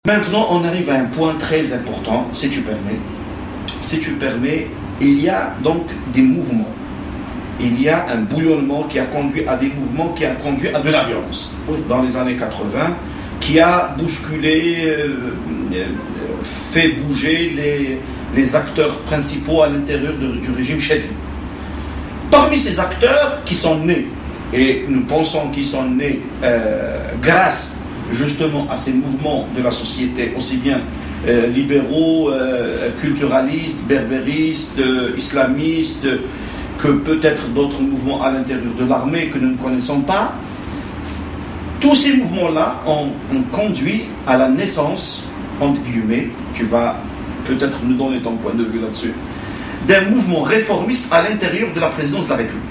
Maintenant, on arrive à un point très important, si tu permets. Si tu permets, il y a donc des mouvements. Il y a un bouillonnement qui a conduit à des mouvements, qui a conduit à de la violence dans les années 80, qui a bousculé, fait bouger les acteurs principaux à l'intérieur du régime Chadli. Parmi ces acteurs qui sont nés, et nous pensons qu'ils sont nés grâce justement à ces mouvements de la société, aussi bien libéraux, culturalistes, berbéristes, islamistes, que peut-être d'autres mouvements à l'intérieur de l'armée que nous ne connaissons pas. Tous ces mouvements-là ont conduit à la naissance, entre guillemets, tu vas peut-être nous donner ton point de vue là-dessus, d'un mouvement réformiste à l'intérieur de la présidence de la République,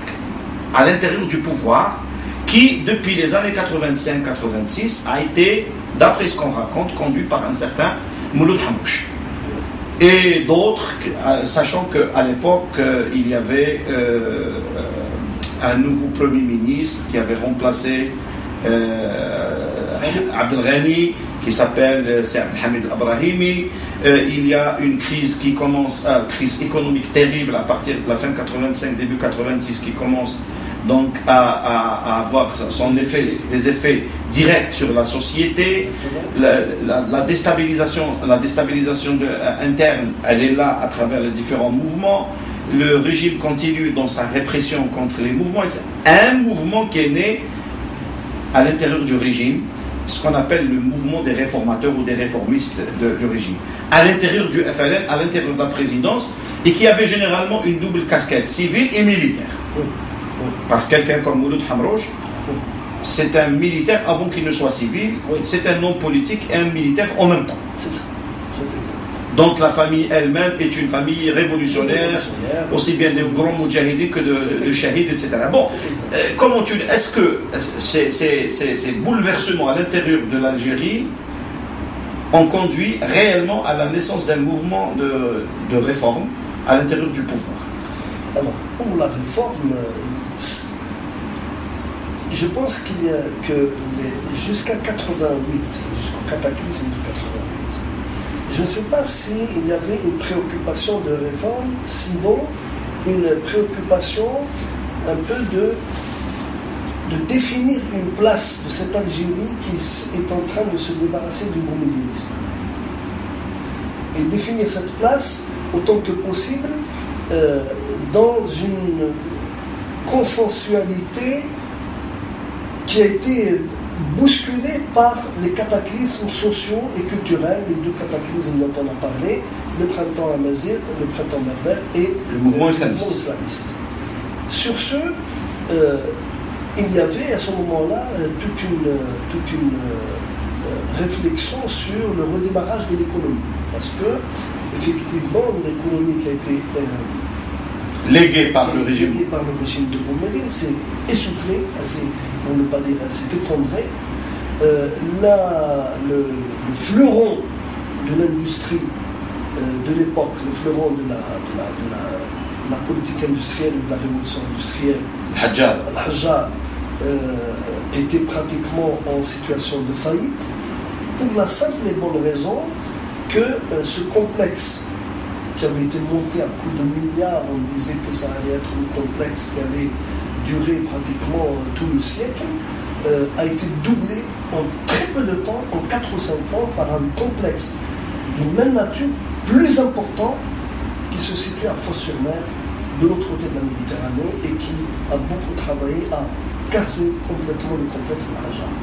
à l'intérieur du pouvoir, qui, depuis les années 85-86, a été, d'après ce qu'on raconte, conduit par un certain Mouloud Hamouche. Et d'autres, sachant qu'à l'époque, il y avait un nouveau Premier ministre qui avait remplacé Abdelghani, qui s'appelle Abdelhamid Abrahimi. Il y a une crise qui commence, crise économique terrible à partir de la fin 85, début 86, qui commence donc à avoir des effets directs sur la société. La déstabilisation interne, elle est là à travers les différents mouvements. Le régime continue dans sa répression contre les mouvements. Un mouvement qui est né à l'intérieur du régime, ce qu'on appelle le mouvement des réformateurs ou des réformistes du régime, à l'intérieur du FLN, à l'intérieur de la présidence, et qui avait généralement une double casquette, civile et militaire. Parce que quelqu'un comme Mouloud Hamrouche, c'est un militaire avant qu'il ne soit civil, c'est un homme politique et un militaire en même temps. C'est ça, c'est exact. Donc la famille elle-même est une famille révolutionnaire, aussi bien de grands moudjahidis que de shahids, etc. Bon, est-ce que ces bouleversements à l'intérieur de l'Algérie ont conduit réellement à la naissance d'un mouvement de réforme à l'intérieur du pouvoir? Alors, pour la réforme, je pense qu'il y a que jusqu'à 88, jusqu'au cataclysme de 88, je ne sais pas s'il y avait une préoccupation de réforme, sinon une préoccupation un peu de définir une place de cette Algérie qui est en train de se débarrasser du boumedinisme. Et définir cette place autant que possible dans une consensualité qui a été bousculée par les cataclysmes sociaux et culturels, les deux cataclysmes dont on a parlé, le printemps amazigh, le printemps berbère et le mouvement islamiste. Sur ce, il y avait à ce moment-là toute une réflexion sur le redémarrage de l'économie. Parce que, effectivement, l'économie qui a été léguée par le régime de Boumediene s'est essoufflée, pour ne pas dire, elle s'est effondrée. Le fleuron de l'industrie de l'époque, le fleuron de la politique industrielle et de la révolution industrielle, Al-Hajjaj, était pratiquement en situation de faillite, pour la simple et bonne raison que ce complexe qui avait été monté à coups de milliards, on disait que ça allait être un complexe qui allait durer pratiquement tout le siècle, a été doublé en très peu de temps, en 4 ou 5 ans, par un complexe d'une même nature, plus important, qui se situe à Fos-sur-Mer, de l'autre côté de la Méditerranée, et qui a beaucoup travaillé à casser complètement le complexe de l'Hajjaj.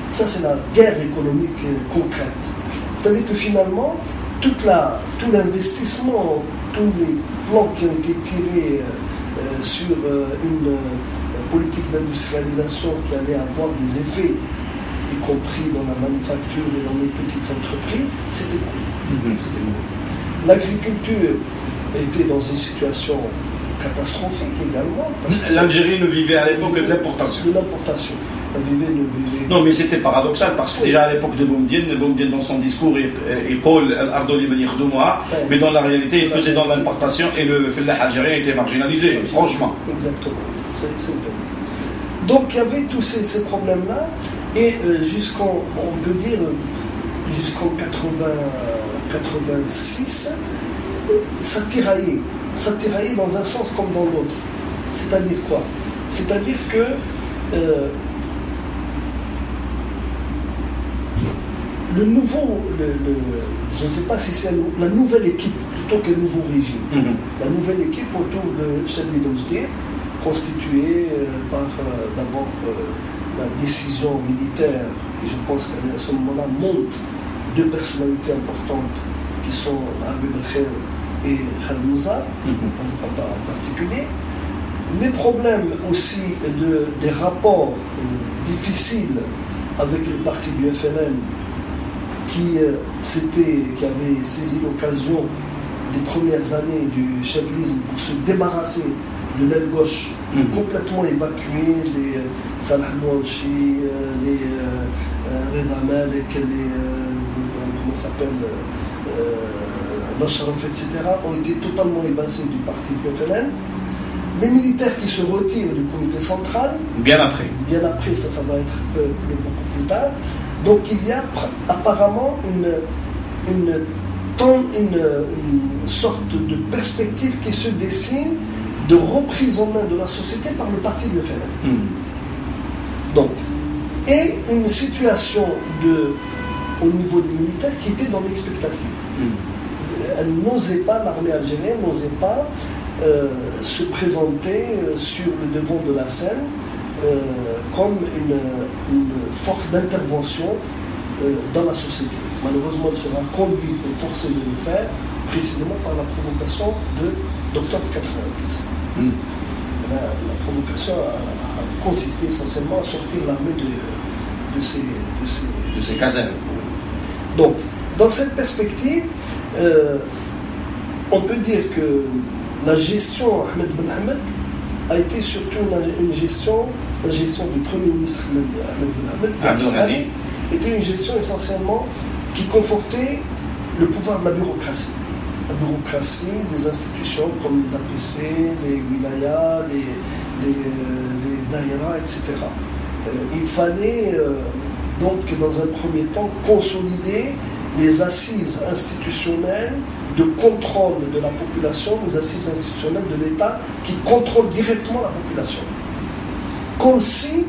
Ça, c'est la guerre économique concrète. C'est-à-dire que finalement, tout l'investissement, tous les plans qui ont été tirés sur une politique d'industrialisation qui allait avoir des effets, y compris dans la manufacture et dans les petites entreprises, s'est écoulé. L'agriculture était dans une situation catastrophique également. L'Algérie ne vivait à l'époque que de l'importation. Non, mais c'était paradoxal parce que déjà à l'époque de Boumediene, dans son discours, il parle Ardoli Benirdouma, mais dans la réalité, il faisait dans l'importation et le fellah algérien était marginalisé, franchement. Exactement. C'est vrai. Donc il y avait tous ces problèmes-là, et on peut dire, jusqu'en 86, ça tiraillait dans un sens comme dans l'autre. C'est-à-dire quoi? C'est-à-dire que je ne sais pas si c'est la nouvelle équipe plutôt que le nouveau régime. La nouvelle équipe autour de Chadli Boujdé, constituée par d'abord la décision militaire, et je pense qu'à ce moment-là montent deux personnalités importantes qui sont Abi Belkhair et Khaled Mizar en particulier. Les problèmes aussi des rapports difficiles avec le parti du FLN qui avait saisi l'occasion des premières années du chadlisme pour se débarrasser de l'aile gauche, complètement évacuer les Salah Mouanchi, les Reda Malek, comment ça s'appelle, Masharaf, etc., ont été totalement évincés du parti du FLN. Les militaires qui se retirent du comité central. Bien après. Bien après, ça va être beaucoup plus tard. Donc il y a apparemment une sorte de perspective qui se dessine de reprise en main de la société par le parti du FLN. Donc, et une situation au niveau des militaires qui était dans l'expectative. Elle n'osait pas, l'armée algérienne n'osait pas se présenter sur le devant de la scène comme une force d'intervention dans la société. Malheureusement, elle sera conduite et forcée de le faire précisément par la provocation d'octobre 88. La provocation a consisté essentiellement à sortir l'armée de ses casernes. Donc, dans cette perspective, on peut dire que la gestion Ahmed Ben Ahmed a été surtout une gestion, la gestion du Premier ministre Ahmed Ben Ahmed, était une gestion essentiellement qui confortait le pouvoir de la bureaucratie. La bureaucratie des institutions comme les APC, les wilayas, les daïras, etc. Il fallait donc dans un premier temps consolider les assises institutionnelles de contrôle de la population, les assises institutionnelles de l'État qui contrôlent directement la population. Comme si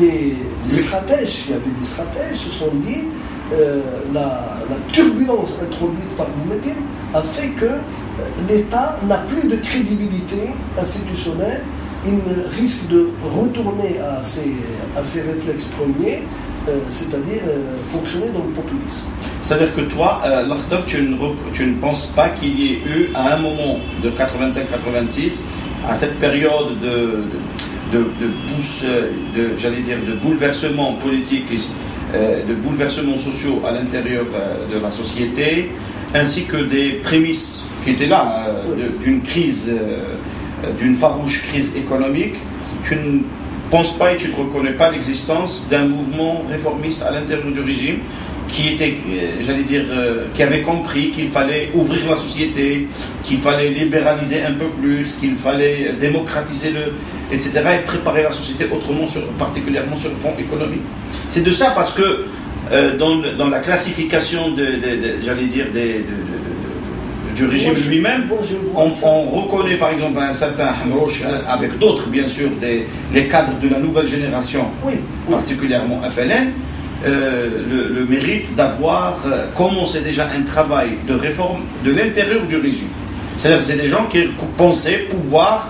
les stratèges, s'il y avait des stratèges, se sont dit la turbulence introduite par Boumediene a fait que l'État n'a plus de crédibilité institutionnelle, il risque de retourner à ses réflexes premiers, c'est-à-dire fonctionner dans le populisme. C'est-à-dire que toi, Lakhtar, tu ne penses pas qu'il y ait eu, à un moment de 85-86, à cette période de bouleversements politiques, de bouleversements sociaux à l'intérieur de la société, ainsi que des prémices qui étaient là, d'une crise, d'une farouche crise économique, tu ne penses pas et tu ne reconnais pas l'existence d'un mouvement réformiste à l'intérieur du régime qui était, qui avait compris qu'il fallait ouvrir la société, qu'il fallait libéraliser un peu plus, qu'il fallait démocratiser etc. et préparer la société autrement, particulièrement sur le plan économique. C'est de ça parce que dans la classification du régime lui-même, on reconnaît par exemple un certain Hamrouche, avec d'autres bien sûr, les cadres de la nouvelle génération, particulièrement FLN, le mérite d'avoir commencé déjà un travail de réforme de l'intérieur du régime. C'est-à-dire que c'est des gens qui pensaient pouvoir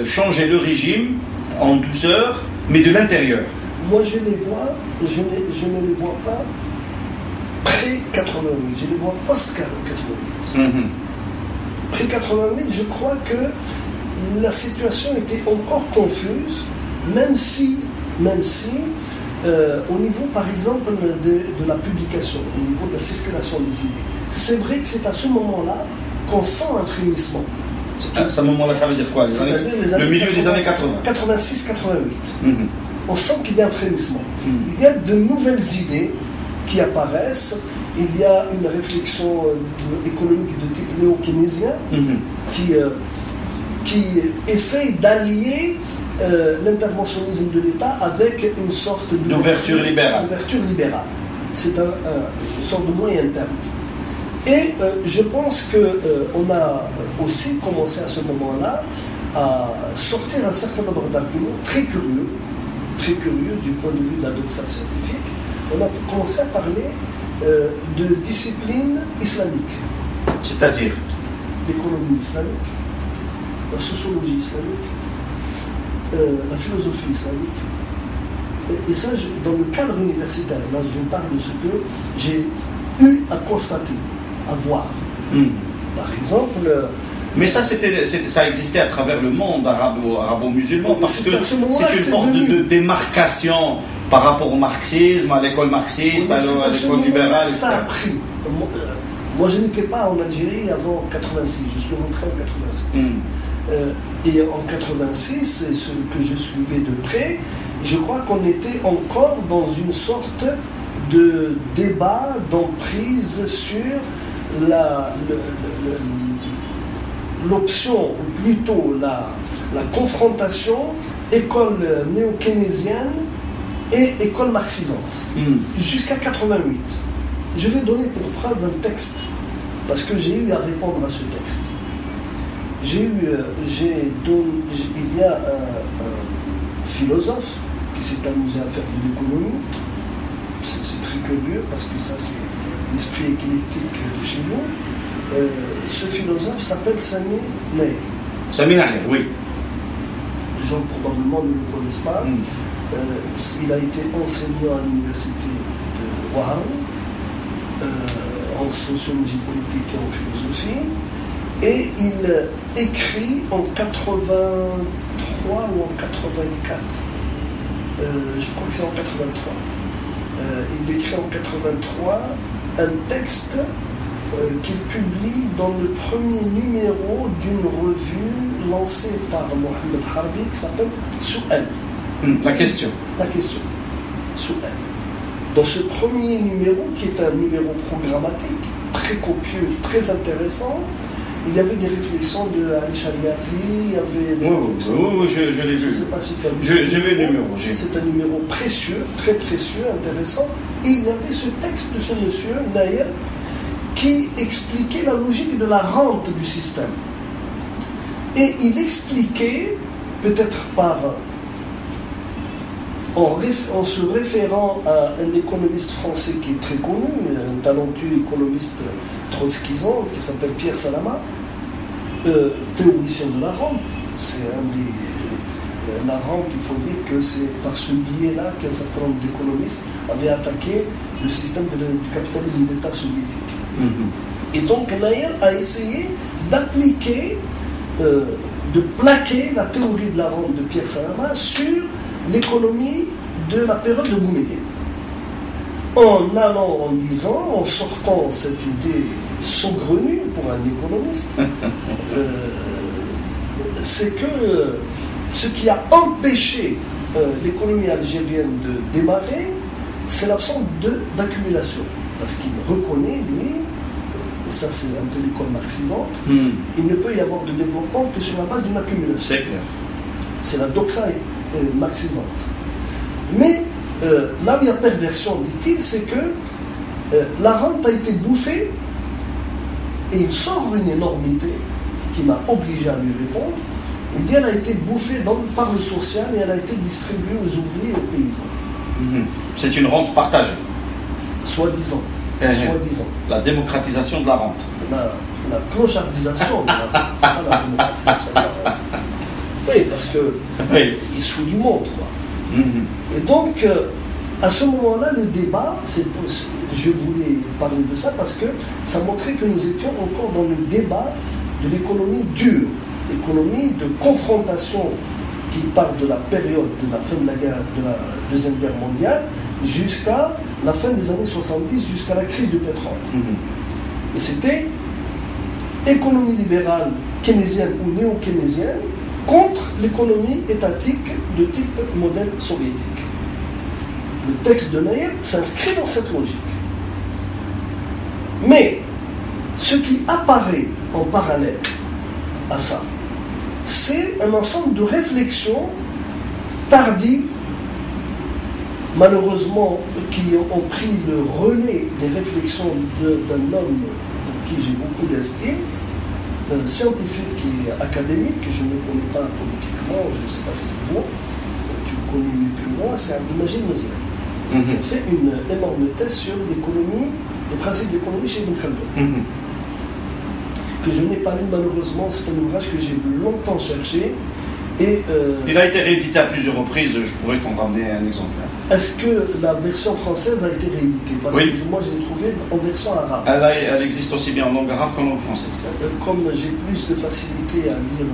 changer le régime en douceur, mais de l'intérieur. Moi je les vois, je ne les vois pas pré-88, je les vois post-88. Pré-88, je crois que la situation était encore confuse, même si au niveau par exemple de la publication, au niveau de la circulation des idées, c'est vrai que c'est à ce moment-là qu'on sent un frémissement. À ce moment-là, ça veut dire quoi? Le milieu des années 80. 86-88. On sent qu'il y a un frémissement. Il y a de nouvelles idées qui apparaissent. Il y a une réflexion économique de type néo-keynésien qui essaye d'allier l'interventionnisme de l'État avec une sorte d'ouverture libérale. C'est une sorte de moyen terme. Et je pense qu'on a aussi commencé à ce moment-là à sortir un certain nombre d'arguments très curieux du point de vue de la doxa scientifique. On a commencé à parler de disciplines islamiques. C'est-à-dire l'économie islamique, la sociologie islamique, la philosophie islamique. Et ça, dans le cadre universitaire, là je parle de ce que j'ai eu à constater, à voir. Par exemple... Mais ça, ça existait à travers le monde arabo-musulman, parce que c'est une forme de démarcation par rapport au marxisme, à l'école marxiste, à l'école libérale, etc. Ça a pris. Moi, je n'étais pas en Algérie avant 86, je suis rentré en 86. Et en 86, ce que je suivais de près, je crois qu'on était encore dans une sorte de débat, d'emprise sur l'option, ou plutôt la confrontation école néo-keynésienne et école marxisante, jusqu'à 88. Je vais donner pour preuve un texte, parce que j'ai eu à répondre à ce texte. Il y a un philosophe qui s'est amusé à faire de l'économie. C'est très curieux, parce que ça, c'est l'esprit éclectique de chez nous. Ce philosophe s'appelle Sami Naher. Sami Naher, oui. Les gens probablement ne le connaissent pas. Il a été enseignant à l'université de Ouahan, en sociologie politique et en philosophie. Et il écrit en 83 ou en 84. Je crois que c'est en 83. Il écrit en 83 un texte qu'il publie dans le premier numéro d'une revue lancée par Mohamed Harbi qui s'appelle Sou'al. La question. Sou'al. Dans ce premier numéro, qui est un numéro programmatique, très copieux, très intéressant, il y avait des réflexions de Ali Shariati, il y avait des réflexions... Oui, je l'ai vu. Je ne sais pas si tu as vu. J'ai vu le numéro. C'est un numéro précieux, très précieux, intéressant. Et il y avait ce texte de ce monsieur, Naher, qui expliquait la logique de la rente du système. Et il expliquait, peut-être en se référant à un économiste français qui est très connu, un talentueux économiste trotskisant, qui s'appelle Pierre Salama, théoricien de la rente. C'est la rente, il faut dire que c'est par ce biais-là qu'un certain nombre d'économistes avaient attaqué le système du capitalisme d'État soviétique. Et donc Naher a essayé d'appliquer, de plaquer la théorie de la rente de Pierre Salama sur l'économie de la période de Boumediene. En sortant cette idée saugrenue pour un économiste, c'est que ce qui a empêché l'économie algérienne de démarrer, c'est l'absence d'accumulation. Parce qu'il reconnaît, lui, et ça c'est un peu l'école marxisante, il ne peut y avoir de développement que sur la base d'une accumulation. C'est clair. C'est la doxa marxisante. Mais là où il y a perversion, dit-il, c'est que la rente a été bouffée et il sort une énormité qui m'a obligé à lui répondre. Il dit qu'elle a été bouffée par le social et elle a été distribuée aux ouvriers et aux paysans. C'est une rente partagée. Soi-disant. La démocratisation de la rente. La clochardisation de la rente. C'est pas la démocratisation de la rente. Oui, parce que il se fout du monde, quoi. Et donc, à ce moment-là, le débat, je voulais parler de ça parce que ça montrait que nous étions encore dans le débat de l'économie dure, l'économie de confrontation qui part de la période de la fin de la Deuxième Guerre mondiale jusqu'à la fin des années 70, jusqu'à la crise du pétrole. Et c'était économie libérale keynésienne ou néo-keynésienne contre l'économie étatique de type modèle soviétique. Le texte de Naher s'inscrit dans cette logique. Mais ce qui apparaît en parallèle à ça, c'est un ensemble de réflexions tardives, malheureusement, qui ont pris le relais des réflexions d'un homme pour qui j'ai beaucoup d'estime, scientifique et académique, que je ne connais pas politiquement, je ne sais pas ce qu'il vaut, tu le connais mieux que moi, c'est Abdelmajid Meziane, qui a fait une énorme thèse sur l'économie, les principes d'économie chez Ibn Khaldun, que je n'ai pas lu malheureusement. C'est un ouvrage que j'ai longtemps cherché. Et, il a été réédité à plusieurs reprises, je pourrais t'en ramener un exemplaire. Est-ce que la version française a été rééditée? Parce oui. que moi je l'ai trouvée en version arabe. Elle existe aussi bien en langue arabe qu'en langue française. Comme j'ai plus de facilité à lire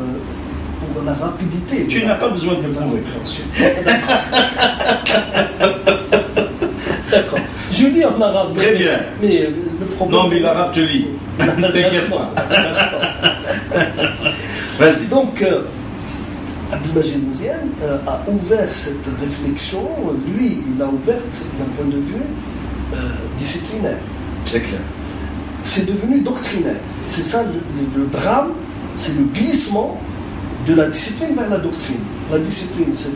pour la rapidité. Tu n'as pas besoin de le prouver. D'accord. Je lis en arabe. Très bien. Mais le problème. Non, mais l'arabe te lit. T'inquiète pas. Vas-y. Donc, Abdelmajid Meziane a ouvert cette réflexion. Lui, il l'a ouverte d'un point de vue disciplinaire. C'est clair. C'est devenu doctrinaire. C'est ça le drame, c'est le glissement de la discipline vers la doctrine. La discipline, c'est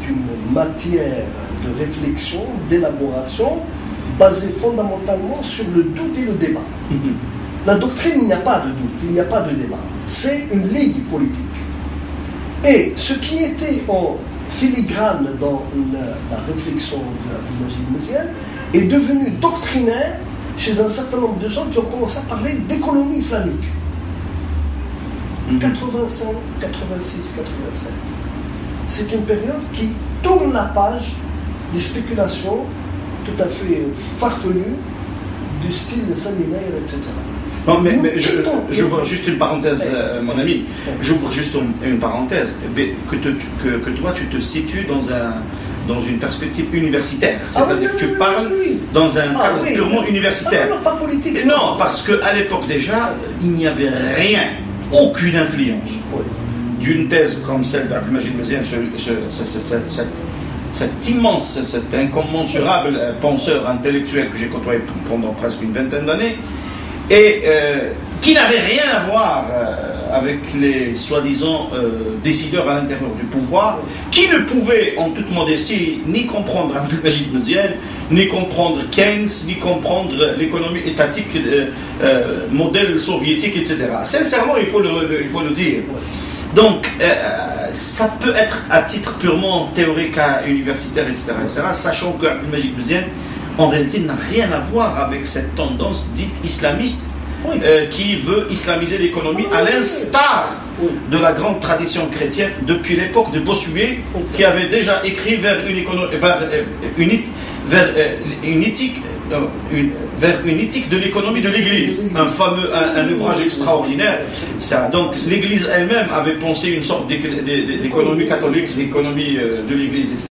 une matière de réflexion, d'élaboration, basée fondamentalement sur le doute et le débat. La doctrine, il n'y a pas de doute, il n'y a pas de débat. C'est une ligne politique. Et ce qui était en filigrane dans la réflexion d'Abdelmajid Meziane est devenu doctrinaire chez un certain nombre de gens qui ont commencé à parler d'économie islamique. 85, 86, 87. C'est une période qui tourne la page des spéculations tout à fait farfelues du style de séminaire, etc. Non, mais je vois juste une parenthèse, mon ami. J'ouvre juste une parenthèse. Que toi, tu te situes dans une perspective universitaire. C'est-à-dire que tu parles dans un cadre purement universitaire. Non, pas politique. Non, parce qu'à l'époque déjà, il n'y avait rien, aucune influence d'une thèse comme celle d'Abdelmajid Meziane, cet immense, cet incommensurable penseur intellectuel que j'ai côtoyé pendant presque une vingtaine d'années, et qui n'avait rien à voir avec les soi-disant décideurs à l'intérieur du pouvoir, qui ne pouvaient en toute modestie ni comprendre Abdelmajid Meziane, ni comprendre Keynes, ni comprendre l'économie étatique, modèle soviétique, etc. Sincèrement, il faut le dire. Donc, ça peut être à titre purement théorique, universitaire, etc., sachant que Abdelmajid Meziane, en réalité, n'a rien à voir avec cette tendance dite islamiste qui veut islamiser l'économie, à l'instar de la grande tradition chrétienne depuis l'époque de Bossuet, qui avait déjà écrit vers une éthique de l'économie de l'Église, un ouvrage extraordinaire. Donc l'Église elle-même avait pensé une sorte d'économie catholique, d'économie de l'Église, etc.